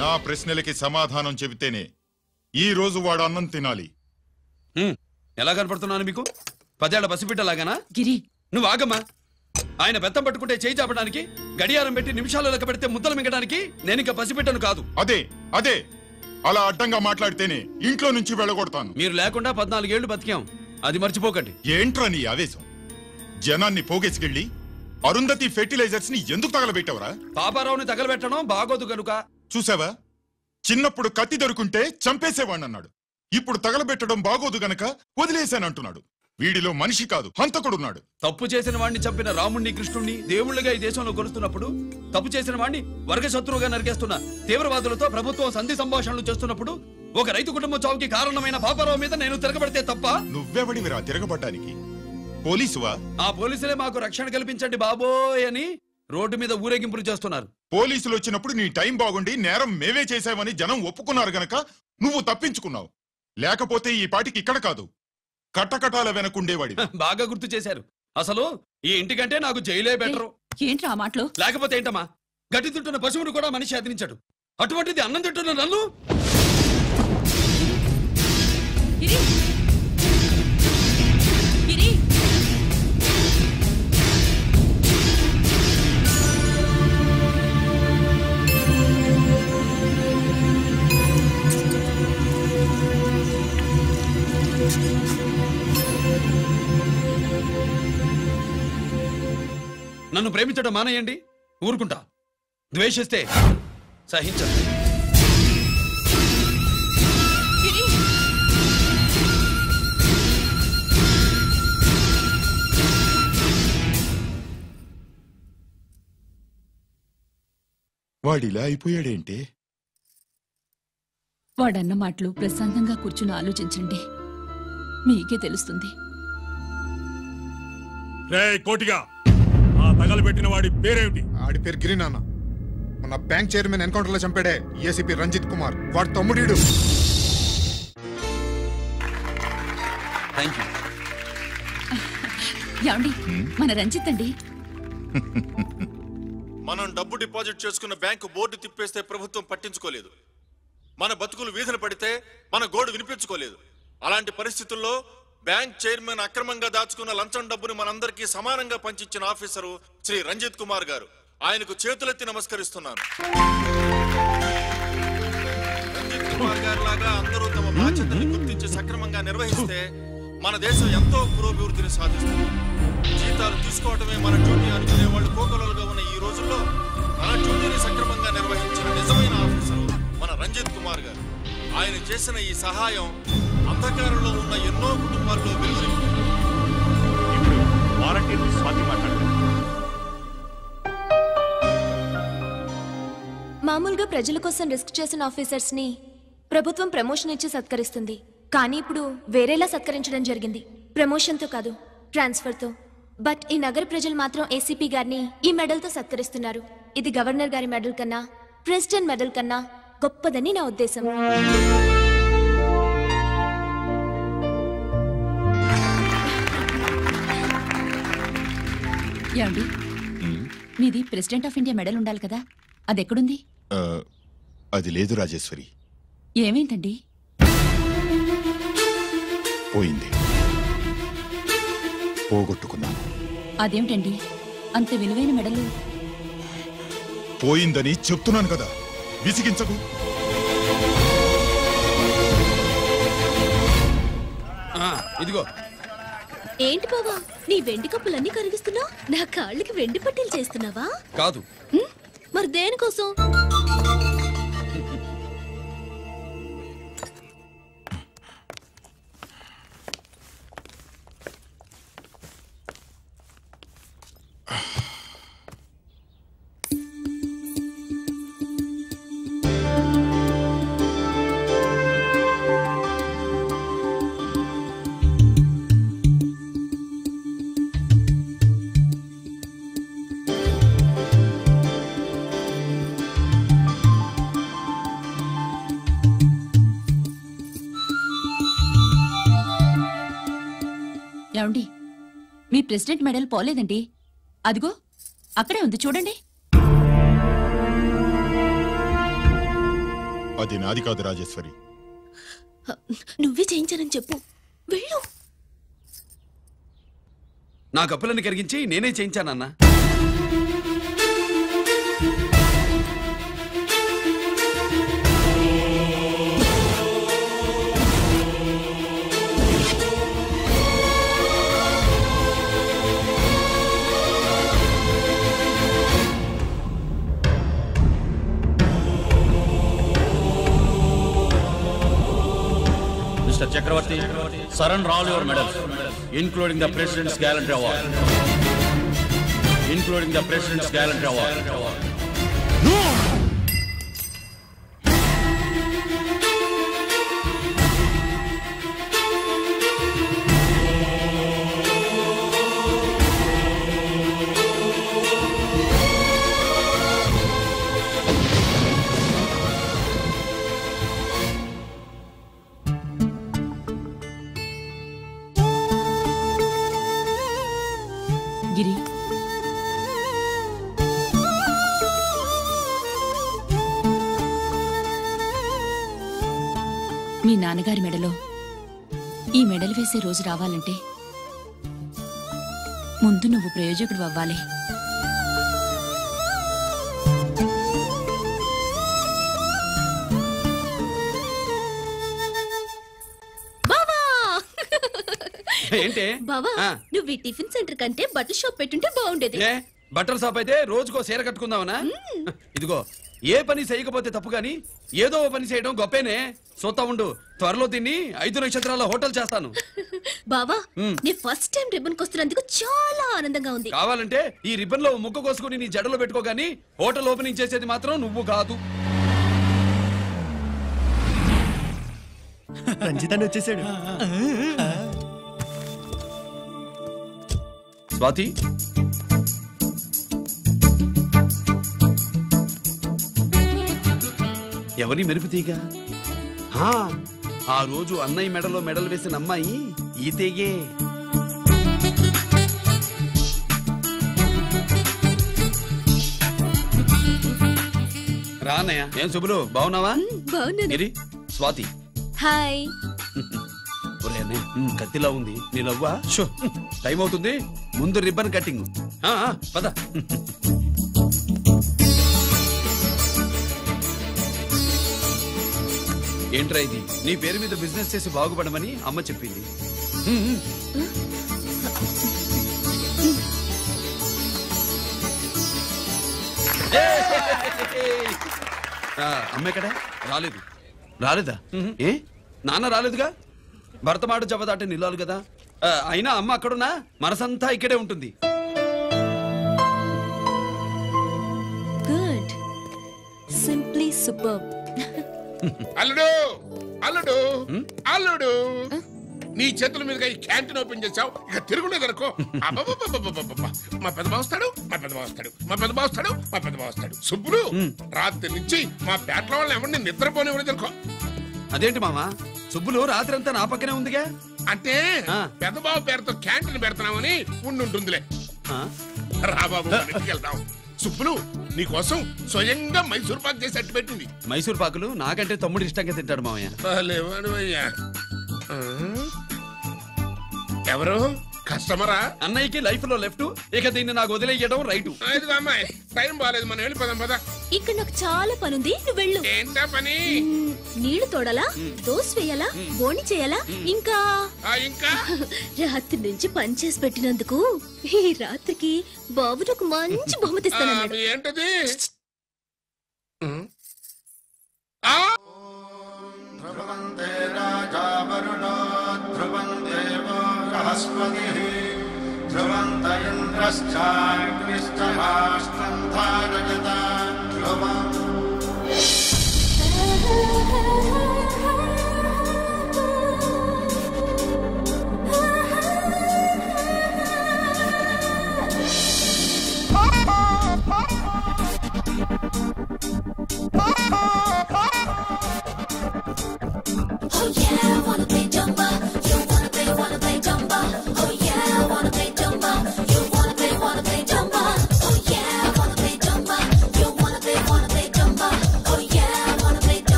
నా ప్రశ్నలకి సమాధానం చెబితేనే ఈ రోజు వాడు అన్నం తినాలి. ఎలా కనపడుతున్నాను మీకు? 10 ఏళ్ల పసిబిడ్డలాగానా? గిరి, నువ్వు ఆగమ్మా. ఆయన బెత్తం పట్టుకుంటే చేయి చాపడానికి, గడియారం పెట్టి నిమిషాలు లెక్క పెడితే ముద్దలు మింగడానికి నేను ఇంకా పసిబిడ్డను కాదు. అదే అదే అలా అడ్డంగా మాట్లాడితేనే ఇంట్లో నుంచి వెళ్ళగొడతాను. మీరు లేకుండా 14 ఏళ్లు బతికాం, అది మర్చిపోకండి. ఏంట్రా నీ ఆవేశం? జనాన్ని పోగేసుకెళ్ళి అరుంధతి ఫెర్టిలైజర్స్ ని ఎందుకు తగలబెట్టావరా? పాపారావుని తగలబెట్టడం బాగోదు గనుక. చూసావా, చిన్నప్పుడు కత్తి దొరుకుంటే చంపేసేవాణ్ణన్నాడు. ఇప్పుడు తగలబెట్టడం బాగోదు గనక వదిలేశానంటున్నాడు. వీడిలో మనిషి కాదు, హంతకుడున్నాడు. తప్పు చేసిన వాడిని చంపిన రాముణ్ణి, కృష్ణుణ్ణి దేవుళ్ళుగా ఈ దేశంలో కొలుస్తున్నప్పుడు, తప్పు చేసిన వాడిని వర్గశత్రువుగా నరికేస్తున్న తీవ్రవాదులతో ప్రభుత్వం సంధి సంభాషణలు చేస్తున్నప్పుడు, ఒక రైతు కుటుంబం చావుకి కారణమైన పాపారావు మీద నేను తిరగబడితే తప్ప? నువ్వెవడివిరా తిరగబడ్డానికి? పోలీసువా? ఆ పోలీసులే మాకు రక్షణ కల్పించండి బాబోయ్ అని రోడ్డు మీద ఊరేగింపులు చేస్తున్నారు. పోలీసులు వచ్చినప్పుడు నీ టైం బాగుండి నేరం మేమే చేశామని జనం ఒప్పుకున్నారు గనక నువ్వు తప్పించుకున్నావు. లేకపోతే ఈ పాటికి ఇక్కడ కాదు, కట్టకటాల వెనకుండేవాడి. బాగా గుర్తు చేశారు. అసలు ఈ ఇంటికంటే నాకు జైలే బెటరు. ఏంట్రా ఆ మాటలు? లేకపోతే ఏంటమ్మా, గడ్డి తింటున్న పశువును కూడా మనిషి అదిలించాడు, అటువంటిది అన్నం తింటున్న నన్ను? గిరి, గిరి, నన్ను ప్రేమించడం మానేయండి, ఊరుకుంటా. ద్వేషిస్తే సహించండి. గిరి, వాడిలా అయిపోయాడేంటి? వాడన్న మాటలు ప్రశాంతంగా కూర్చుని ఆలోచించండి, మీకే తెలుస్తుంది. రే కోటిగా, ఆ తగలబెట్టిన వాడి పేరేమిటి? ఆడి పేరు గిరి నాన్న. మన బ్యాంక్ చైర్మన్ ఎన్కౌంటర్ లో చంపాడే ఏసీపీ రంజిత్ కుమార్, వాడి తమ్ముడీడు. ఏమండి, మన రంజిత్ అండి. మనం డబ్బు డిపాజిట్ చేసుకున్న బ్యాంకు బోర్డు తిప్పేస్తే ప్రభుత్వం పట్టించుకోలేదు. మన బతుకులు వీధన పడితే మన గోడు వినిపించుకోలేదు. అలాంటి పరిస్థితుల్లో బ్యాంక్ చైర్మన్ అక్రమంగా దాచుకున్న లంచం డబ్బుని మనందరికీ సమానంగా పంచిచ్చిన ఆఫీసరు శ్రీ రంజిత్ కుమార్ గారు. ఆయనకు చేతులెత్తి నమస్కరిస్తున్నాను. రంజిత్ కుమార్ గారి లాగా అందరూ తమ బాధ్యతను గుర్తించి సక్రమంగా నిర్వహిస్తే మన దేశం ఎంతో పురోభివృద్ధిని సాధిస్తుంది. జీతాలు తీసుకోవటమే మన డ్యూటీ అనుకునే వాళ్ళు కోకొలలుగా ఉన్న ఈ రోజుల్లో మన డ్యూటీని సక్రమంగా నిర్వహించిన నిజమైన ఆఫీసరు మన రంజిత్ కుమార్ గారు. ఆయన చేసిన ఈ సహాయం అంధకారంలో ఉన్న ఎన్నో కుటుంబాల్లో వెలుగుని. ఇప్పుడు వారంటీ స్వాతి మాట్లాడతారు. మామూలుగా ప్రజల కోసం రిస్క్ చేసిన ఆఫీసర్స్ ని ప్రభుత్వం ప్రమోషన్ ఇచ్చి సత్కరిస్తుంది. కానీ ఇప్పుడు వేరేలా సత్కరించడం జరిగింది. ప్రమోషన్ తో కాదు, ట్రాన్స్ఫర్ తో. బట్ ఈ నగర ప్రజలు మాత్రం ఏసీపీ గారిని ఈ మెడల్ తో సత్కరిస్తున్నారు. ఇది గవర్నర్ గారి మెడల్ కన్నా, ప్రెసిడెంట్ మెడల్ కన్నా గొప్పదని నా ఉద్దేశం. ఏమండి, మీది ప్రెసిడెంట్ ఆఫ్ ఇండియా మెడల్ ఉండాలి కదా, అది ఎక్కడుంది? అది లేదు రాజేశ్వరి. ఏమైందండి? పోయింది, పోగొట్టుకున్నాను. అదేమిటండి అంత విలువైన మెడలు? పోయిందని చెప్తున్నాను కదా, విసిగించకు. ఇదిగో. ఏంటి బావా, నీ వెండి కప్పులన్నీ కరిగిస్తున్నావు? నా కాళ్ళకి వెండి పట్టీలు చేస్తున్నావా? కాదు. మరి దేనికోసం? ఏమండి, మీ ప్రెసిడెంట్ మెడల్ పోలేదండి, అదిగో అక్కడే ఉంది చూడండి. అది నాది కాదు రాజేశ్వరి. నువ్వే చేయించానని చెప్పు. వెళ్ళు. నా కప్పులను కరిగించి నేనే చేయించానన్నా. Mr. Chakravarti, surrender all your medals, including the President's Gallantry Award. Including the President's Gallantry Award. No! గిరి, మీ నాన్నగారి మెడలో ఈ మెడలు వేసే రోజు రావాలంటే ముందు నువ్వు ప్రయోజకుడు అవ్వాలి. ఏంటి బావా, నువ్వు ఈ టిఫిన్ సెంటర్ కంటే బట్టల షాప్ పెట్టుంటే బాగుండేది. బట్టల షాప్ అయితే రోజుకో చీర కట్టుకుందామనా? ఇదిగో, ఏ పని చేయకపోతే తప్పు గాని ఏదో ఓ పని చేయడం గొప్పేనే. చూస్తా ఉండు, త్వరలో దీన్ని 5 నక్షత్రాల హోటల్ చేస్తాను. బావా, నీ ఫస్ట్ టైం రిబ్బన్ కొస్తున్నందుకు చాలా ఆనందంగా ఉంది. కావాలంటే ఈ రిబ్బన్ లో ముక్క కోసుకుని నీ జడలో పెట్టుకోగాని హోటల్ ఓపెనింగ్ చేసేది మాత్రం నువ్వు కాదు. రంజిత్ వచ్చేసాడు. స్వాతి, ఎవరి మెరుపు తీగ? ఆ రోజు అన్నయ్య మెడలో మెడలు వేసిన అమ్మాయి ఈ తీగే. రా అన్నయ్య. ఏం శుభ్రు, బాగున్నావా? బాగున్నాను. స్వాతి, హాయ్. కత్తిలా ఉంది నీ నవ్వా? టైం అవుతుంది, ముందు రిబ్బన్ కట్టింగ్. పద. ఏంట్రా ఇది? నీ పేరు మీద బిజినెస్ చేసి బాగుపడమని అమ్మ చెప్పింది. అమ్మ ఎక్కడా? రాలేదు. రాలేదా? ఏ నాన్న రాలేదుగా? భరతమాట జవదాటే నిల్లాలు కదా. అయినా అమ్మ అక్కడున్నా మనసంతా ఇక్కడే ఉంటుంది. Good, simply super. అల్లుడు అల్లుడు అల్లుడు, నీ చేతుల మీదుగా ఈ క్యాంటీన్ ఓపెన్ చేసావు, ఇక తిరుగులేదనుకో. మా పెద్ద బావస్తాడు, మా పెద్ద బావస్తాడు, మా పెద్ద బావస్తాడు, మా పెద్ద బావస్తాడు. సుబ్బులు, రాత్రి నుంచి మా పేటల వాళ్ళని ఎవరిని నిద్రపోనివ్వలేదనుకో. అదేంటి మామ, సుబ్బులు రాత్రంతా నా పక్కనే ఉందిగా? అంటే పెద్ద బావ పేరుతో క్యాంటీన్ పెడుతున్నామని ఉండుంటుందిలే. రా బాబు, వెళ్దాం. సుబ్బులు, నీకోసం స్వయంగా మైసూర్ పాక్ చేసి అట్టు పెట్టింది. మైసూర్ పాకులు నాకంటే తమ్ముడు ఇష్టంగా తింటాడు మామయ్య. ఎవరు కస్టమరా? అన్నయ్యకి లైఫ్ లో లెఫ్ట్, ఇక దీన్ని నాకు వదిలేయడం రైట్. అమ్మాయి, టైం బాగాలేదు, మనం వెళ్ళిపోదాం పద. ఇక్కడ నాకు చాలా పనుంది, నువ్వు వెళ్ళు. ఏంటా పని? నీళ్లు తోడాలా, దోశ వేయాలా, బోని చేయాలా, ఇంకా రాత్రి నుంచి పని చేసి పెట్టినందుకు ఈ రాత్రికి బాబు నాకు మంచి బహుమతి ఇస్తానన్నాడు. ఏంటది? ధ్రువంత ఇంద్రశ్చాగ్నిశ్చరాష్ట్రం ధారయత ధ్రువం.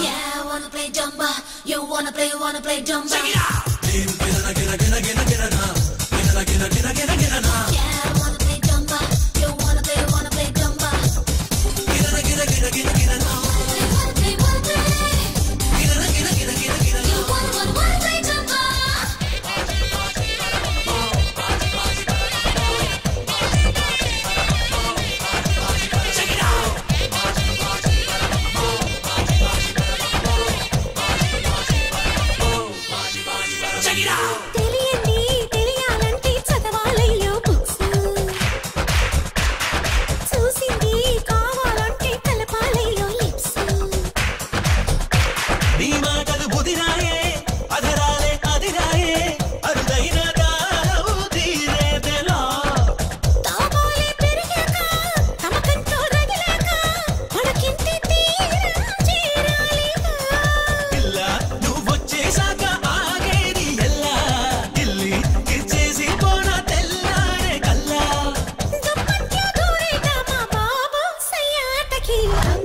Yeah, I wanna play dumba. You wanna play dumba. Check it out. Yeah, I wanna play dumba. You wanna play dumba. Key.